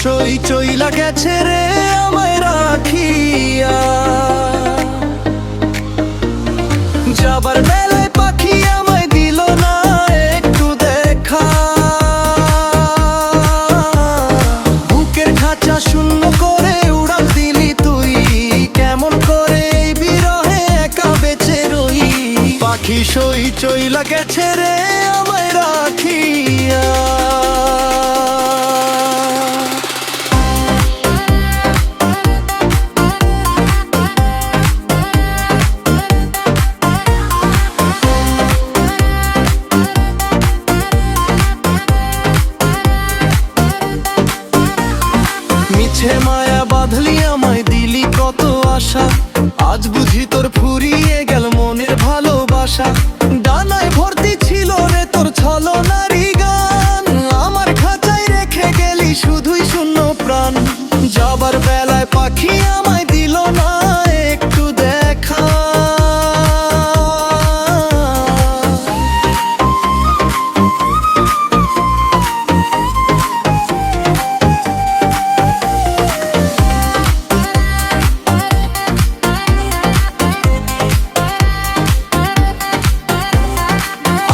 সই চইলা গেছে রে আমায় রাখিয়া। যাবার বেলায় পাখি আমায় দিল না একটু দেখা, বুকের খাঁচা শূন্য করে উড়াল দিলি তুই, কেমন করে এই বিরহে একা বেঁচে রই। পাখি সই চইলা গেছে রে আমায় রাখিয়া। মিছে মায়া বাঁধলি আমায় দিলি কত আশা, আজ বুঝি তোর ফুরিয়ে গেল মনের ভালোবাসা। ডানায় ভর্তি ছিল রে তোর ছলনারি গান, আমার খাঁচায় রেখে গেলি শুধুই শূন্য প্রাণ। যাবার বেলায় পাখি আমায় দিল না একটু দেখা,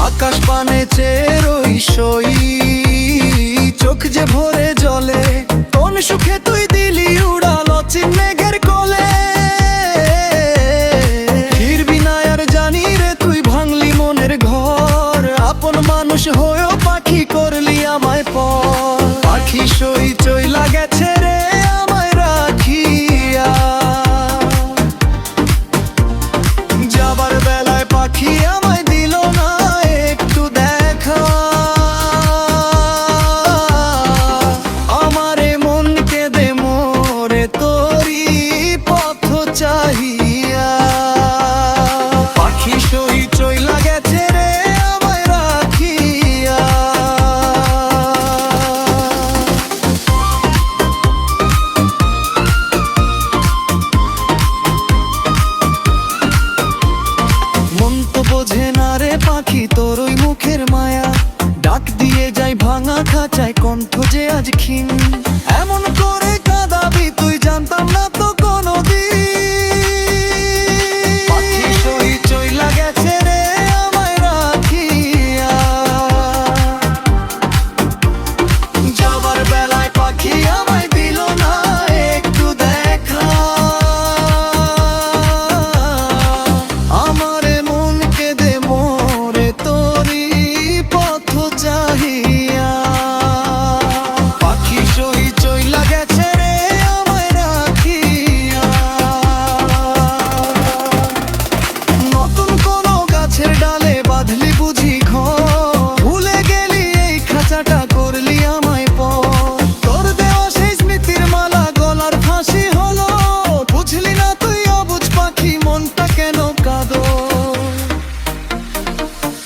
আকাশ পানে চেয়ে রই সই, চোখ যে ভরে জলে, কোন সুখে তুই দিলি উড়াল অচিন মেঘের কোলে। ফিরবি না আর জানি রে তুই, ভাঙলি মনের ঘর, আপন মানুষ হয়েও পাখি করলি আমায় পর। পাখি সই চইলা গেছে রে আমায় রাখিয়া। যাবার বেলায় পাখি আমায় দিল না একটু দেখা, আমারে মন কেঁদে মোরে তোরি পথ চাহিয়া। পাখি সই চইলা গেছে রে আমায় রাখিয়া। মন তো বোঝে না রে পাখি তোর ওই মুখের মায়া, ডাক দিয়ে যাই ভাঙা খাঁচায় কণ্ঠ যে আজ ক্ষীণ। এমন করে কাঁদাবি তুই জানতাম না তো কোনোদিন। পাখি সই চইলা গেছে রে আমায় রাখিয়া। যাবার বেলায় পাখি আমায় দিল না একটু দেখা, আমারে মন কেঁদে মোরে তোরি পথ চাহিয়া। পাখি সই চইলা গেছে রে আমায় রাখিয়া। নতুন কোন গাছের ডালে বাঁধলি বুঝি ঘর, ভুলে গেলি এই খাঁচাটা করলি আমায় পর। তোর দেওয়া সেই স্মৃতির মালা গলার ফাঁসি হলো, বুঝলি না তুই অবুঝ পাখি মনটা কেন কাঁদো।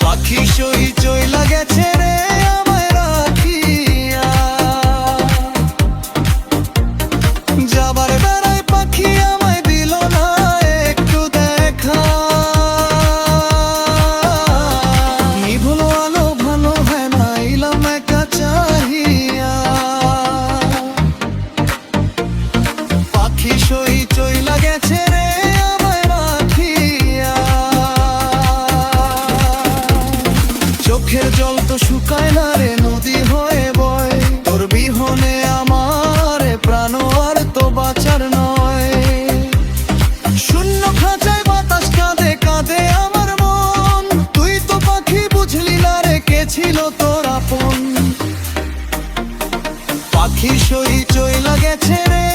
পাখি সই চইলা গেছে রে আমায় রাখিয়া। যাবার বেলায় পাখি আমায় দিল না একটু দেখা, নিভল আলো ভালো হয় না এলাম একা চাহিয়া। পাখি সই চইলা গেছে রে আমায় রাখিয়া। চোখের জল তো শুকায় না রে নদী হয়ে বয়, তোর বিহনে আমার প্রাণ আর তো বাঁচার নয়। শূন্য খাঁচায় বাতাস কাঁদে কাঁদে আমার মন, তুই তো পাখি বুঝলি না রে কে ছিল তোর আপন। পাখি সই চইলা গেছে রে